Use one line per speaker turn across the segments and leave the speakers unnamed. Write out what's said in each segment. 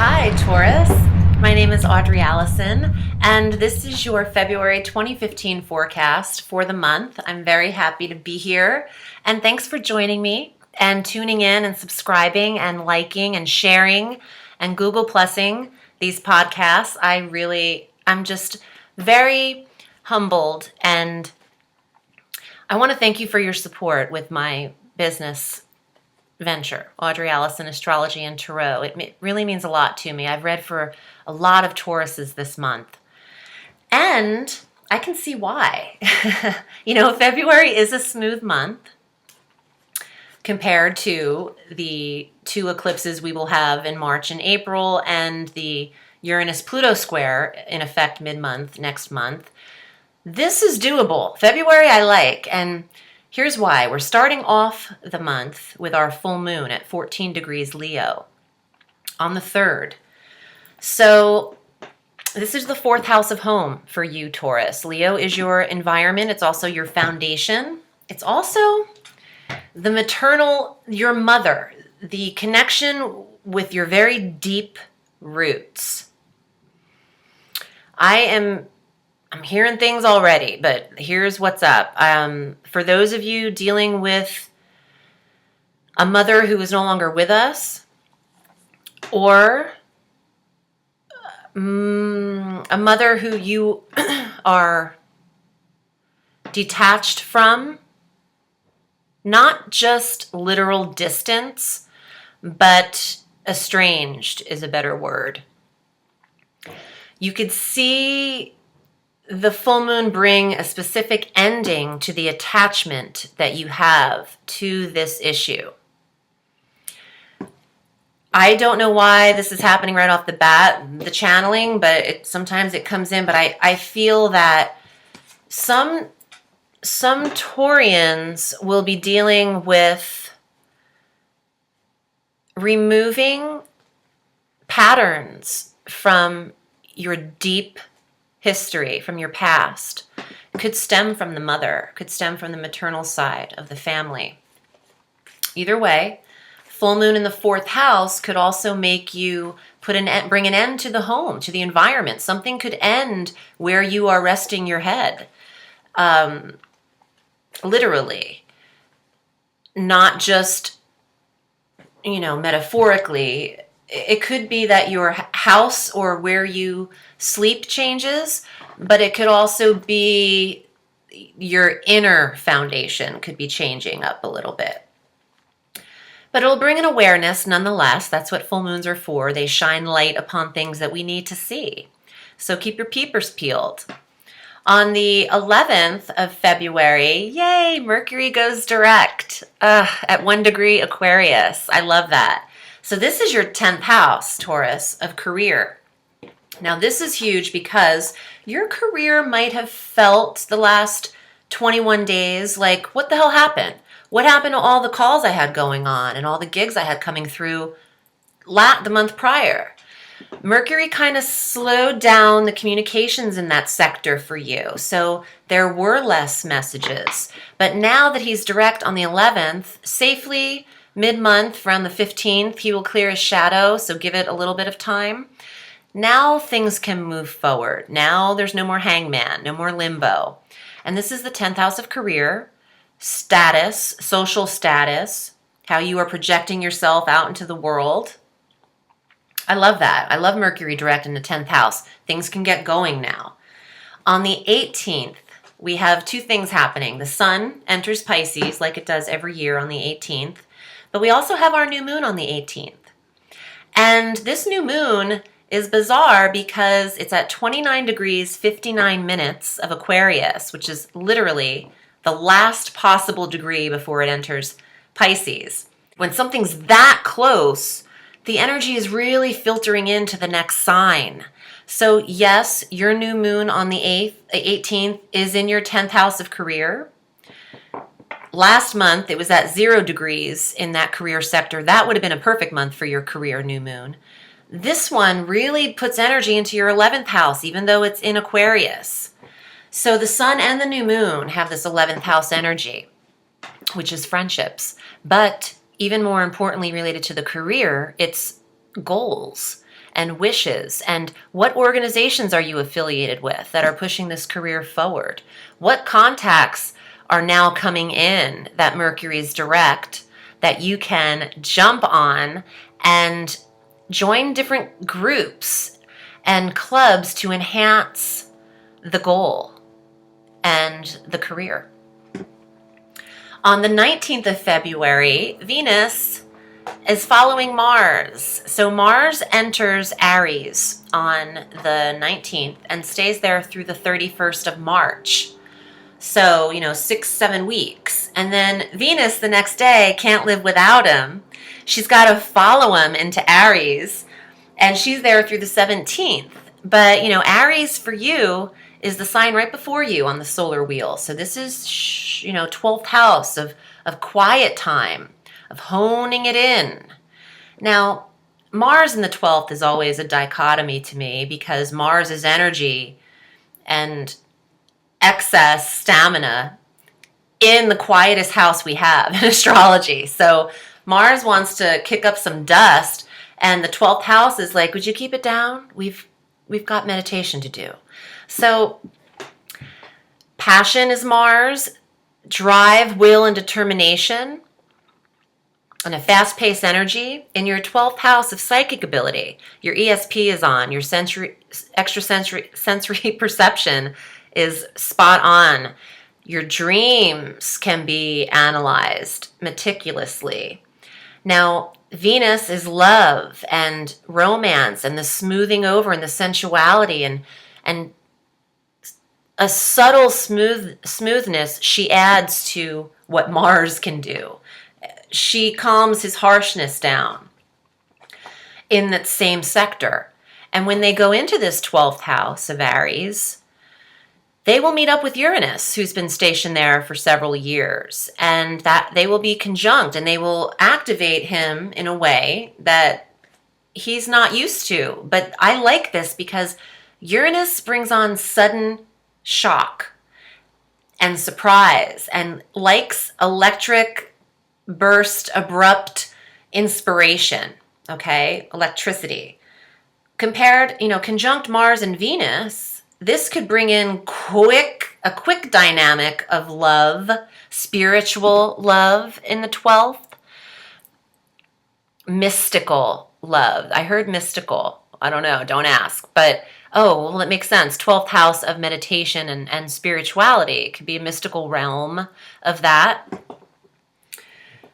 Hi, Taurus. My name is Audrey Alison, and this is your February 2015 forecast for the month. I'm very happy to be here, and thanks for joining me and tuning in and subscribing and liking and sharing and Google Plusing these podcasts. I'm just very humbled, and I want to thank you for your support with my business venture, Audrey Alison Astrology and Tarot. It really means a lot to me. I've read for a lot of Tauruses this month, and I can see why. February is a smooth month compared to the two eclipses we will have in March and April and the Uranus-Pluto square in effect mid-month next month. This is doable. February I like, and here's why. We're starting off the month with our full moon at 14 degrees Leo on the 3rd. So this is the 4th house of home for you, Taurus. Leo is your environment. It's also your foundation. It's also your mother, the connection with your very deep roots. I'm hearing things already, but here's what's up. For those of you dealing with a mother who is no longer with us, or a mother who you are detached from, not just literal distance, but estranged is a better word. You could see the full moon bring a specific ending to the attachment that you have to this issue. I don't know why this is happening right off the bat, the channeling, but sometimes it comes in. But I feel that some Taurians will be dealing with removing patterns from your deep history, from your past. Could stem from the mother, could stem from the maternal side of the family. Either way, full moon in the 4th house could also make you bring an end to the home, to the environment. Something could end where you are resting your head. Literally. Not just, metaphorically. It could be that your house or where you sleep changes, but it could also be your inner foundation could be changing up a little bit. But it'll bring an awareness nonetheless. That's what full moons are for. They shine light upon things that we need to see. So keep your peepers peeled. On the 11th of February, yay, Mercury goes direct at 1 degree Aquarius. I love that. So this is your 10th house, Taurus, of career. Now this is huge because your career might have felt the last 21 days like, what the hell happened? What happened to all the calls I had going on and all the gigs I had coming through the month prior? Mercury kind of slowed down the communications in that sector for you. So there were less messages. But now that he's direct on the 11th, safely mid-month, around the 15th, he will clear his shadow, so give it a little bit of time. Now things can move forward. Now there's no more hangman, no more limbo. And this is the 10th house of career, status, social status, how you are projecting yourself out into the world. I love that. I love Mercury direct in the 10th house. Things can get going now. On the 18th, we have two things happening. The sun enters Pisces like it does every year on the 18th. But we also have our new moon on the 18th. And this new moon is bizarre because it's at 29 degrees, 59 minutes of Aquarius, which is literally the last possible degree before it enters Pisces. When something's that close, the energy is really filtering into the next sign. So yes, your new moon on the 18th is in your 10th house of career. Last month, it was at 0 degrees in that career sector. That would have been a perfect month for your career new moon. This one really puts energy into your 11th house, even though it's in Aquarius. So the sun and the new moon have this 11th house energy, which is friendships. But even more importantly related to the career, it's goals and wishes, and what organizations are you affiliated with that are pushing this career forward? What contacts are now coming in that Mercury is direct that you can jump on and join different groups and clubs to enhance the goal and the career. On the 19th of February, Venus is following Mars. So Mars enters Aries on the 19th and stays there through the 31st of March. So, 6-7 weeks. And then Venus the next day can't live without him. She's got to follow him into Aries, and she's there through the 17th. But, Aries for you is the sign right before you on the solar wheel. So this is, 12th house of quiet time, of honing it in. Now, Mars in the 12th is always a dichotomy to me because Mars is energy and excess stamina in the quietest house we have in astrology. So Mars wants to kick up some dust, and the 12th house is like, would you keep it down? We've got meditation to do. So passion is Mars, drive, will, and determination, and a fast-paced energy. In your 12th house of psychic ability, your ESP is on, your extrasensory perception is spot on. Your dreams can be analyzed meticulously. Now, Venus is love and romance and the smoothing over and the sensuality and a subtle smoothness she adds to what Mars can do. She calms his harshness down in that same sector. And when they go into this 12th house of Aries, they will meet up with Uranus, who's been stationed there for several years, and that they will be conjunct, and they will activate him in a way that he's not used to. But I like this because Uranus brings on sudden shock and surprise and likes electric burst, abrupt inspiration, okay? Electricity. Compared, conjunct Mars and Venus, this could bring in a quick dynamic of love, spiritual love in the 12th. Mystical love. I heard mystical. I don't know. Don't ask. But, it makes sense. 12th house of meditation and spirituality. It could be a mystical realm of that.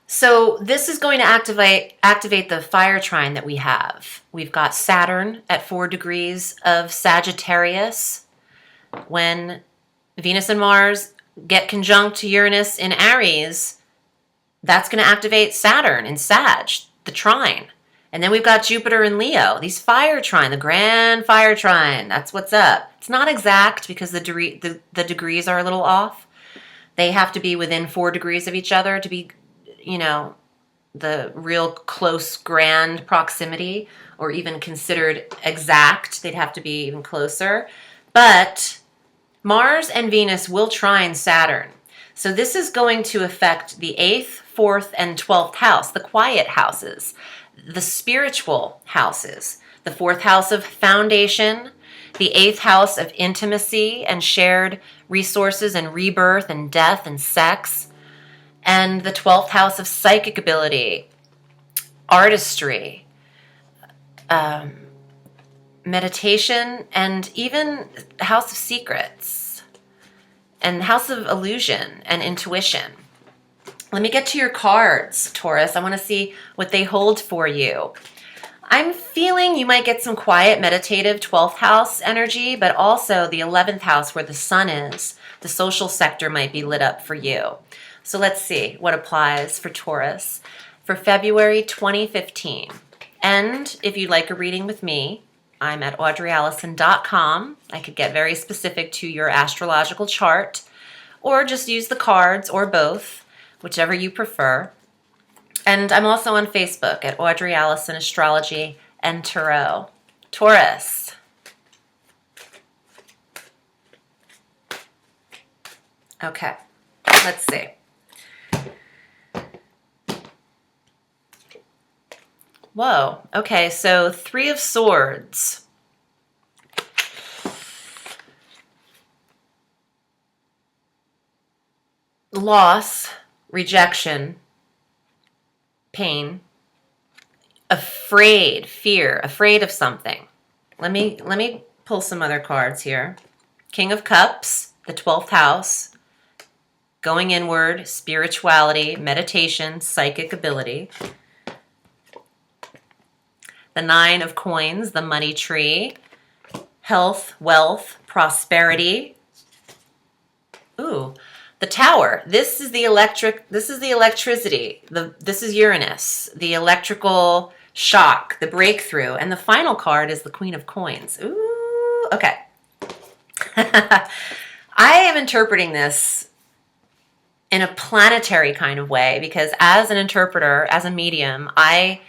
So this is going to activate the fire trine that we have. We've got Saturn at 4 degrees of Sagittarius. When Venus and Mars get conjunct to Uranus in Aries, that's going to activate Saturn in Sag, the trine. And then we've got Jupiter in Leo, these fire trine, the grand fire trine. That's what's up. It's not exact because the degrees are a little off. They have to be within 4 degrees of each other to be, the real close grand proximity, or even considered exact. They'd have to be even closer. But Mars and Venus will trine Saturn. So this is going to affect the 8th, 4th, and 12th house, the quiet houses, the spiritual houses, the 4th house of foundation, the 8th house of intimacy and shared resources and rebirth and death and sex, and the 12th house of psychic ability, artistry, meditation, and even house of secrets, and house of illusion and intuition. Let me get to your cards, Taurus. I want to see what they hold for you. I'm feeling you might get some quiet, meditative 12th house energy, but also the 11th house where the sun is. The social sector might be lit up for you. So let's see what applies for Taurus for February 2015. And if you'd like a reading with me, I'm at audreyallison.com. I could get very specific to your astrological chart, or just use the cards, or both, whichever you prefer. And I'm also on Facebook at Audrey Allison Astrology and Tarot. Taurus. Okay, let's see. Whoa. Okay, so 3 of Swords. Loss, rejection, pain, afraid, fear, afraid of something. Let me pull some other cards here. King of Cups, the 12th house, going inward, spirituality, meditation, psychic ability. The 9 of Coins, the money tree, health, wealth, prosperity. Ooh, the Tower. This is the electricity. This is Uranus, the electrical shock, the breakthrough. And the final card is the Queen of Coins. Ooh, okay. I am interpreting this in a planetary kind of way because as an interpreter, as a medium, I'm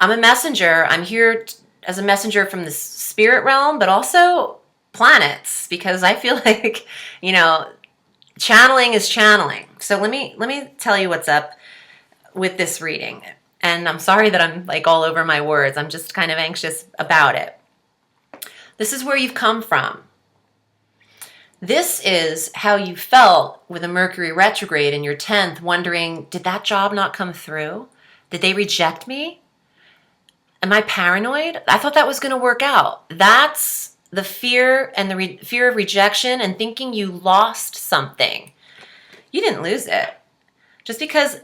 a messenger. I'm here as a messenger from the spirit realm, but also planets, because I feel like, channeling is channeling. So let me tell you what's up with this reading. And I'm sorry that I'm like all over my words. I'm just kind of anxious about it. This is where you've come from. This is how you felt with a Mercury retrograde in your 10th, wondering, did that job not come through? Did they reject me? Am I paranoid? I thought that was going to work out. That's the fear and the fear of rejection and thinking you lost something. You didn't lose it. Just because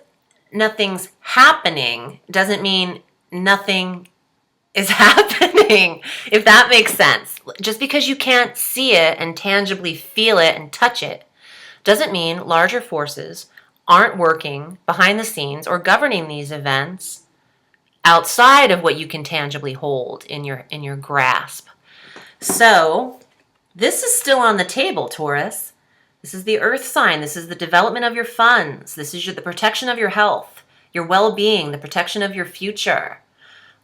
nothing's happening doesn't mean nothing is happening, if that makes sense. Just because you can't see it and tangibly feel it and touch it doesn't mean larger forces aren't working behind the scenes or governing these events outside of what you can tangibly hold in your grasp. So this is still on the table, Taurus. This is the earth sign. This is the development of your funds. This is the protection of your health, your well-being, the protection of your future.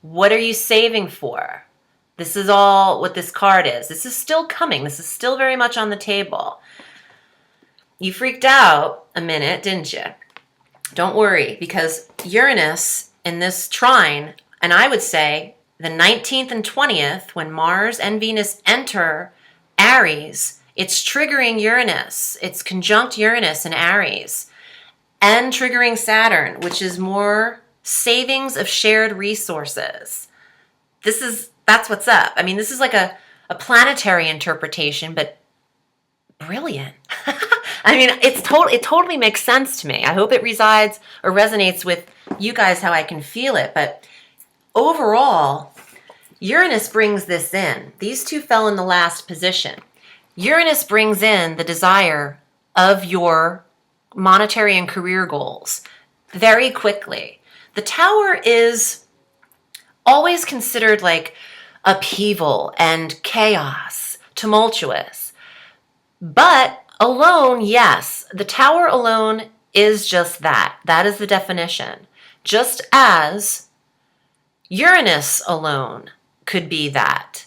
What are you saving for? This is all what this card is. This is still coming. This is still very much on the table. You freaked out a minute, didn't you? Don't worry, because Uranus in this trine, and I would say the 19th and 20th, when Mars and Venus enter Aries, it's triggering Uranus. It's conjunct Uranus in Aries and triggering Saturn, which is more savings of shared resources. That's what's up. I mean, this is like a planetary interpretation, but brilliant. I mean, it totally makes sense to me. I hope it resides or resonates with you guys how I can feel it. But overall, Uranus brings this in. These two fell in the last position. Uranus brings in the desire of your monetary and career goals very quickly. The Tower is always considered like upheaval and chaos, tumultuous. But alone, yes, the Tower alone is just that. That is the definition. Just as Uranus alone could be that.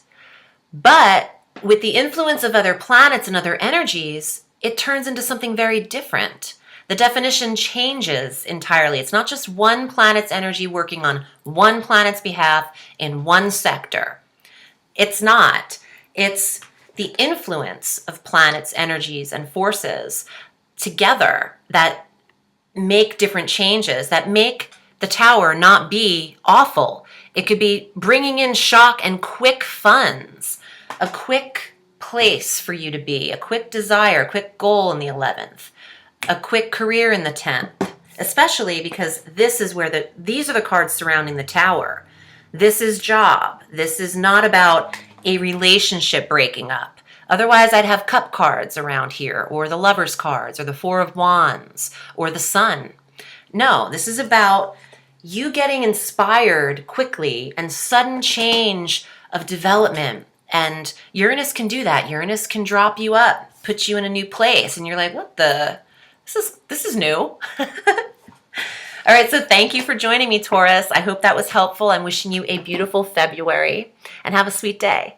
But with the influence of other planets and other energies, it turns into something very different. The definition changes entirely. It's not just one planet's energy working on one planet's behalf in one sector. It's not. It's the influence of planets' energies and forces together that make different changes, that make the Tower not be awful. It could be bringing in shock and quick funds, a quick place for you to be, a quick desire, a quick goal in the 11th. A quick career in the 10th, especially because these are the cards surrounding the Tower. This is job. This is not about a relationship breaking up. Otherwise, I'd have cup cards around here, or the Lover's cards, or the Four of Wands, or the Sun. No, this is about you getting inspired quickly and sudden change of development. And Uranus can do that. Uranus can drop you up, put you in a new place, and you're like, what the? This is new. All right, so thank you for joining me, Taurus. I hope that was helpful. I'm wishing you a beautiful February and have a sweet day.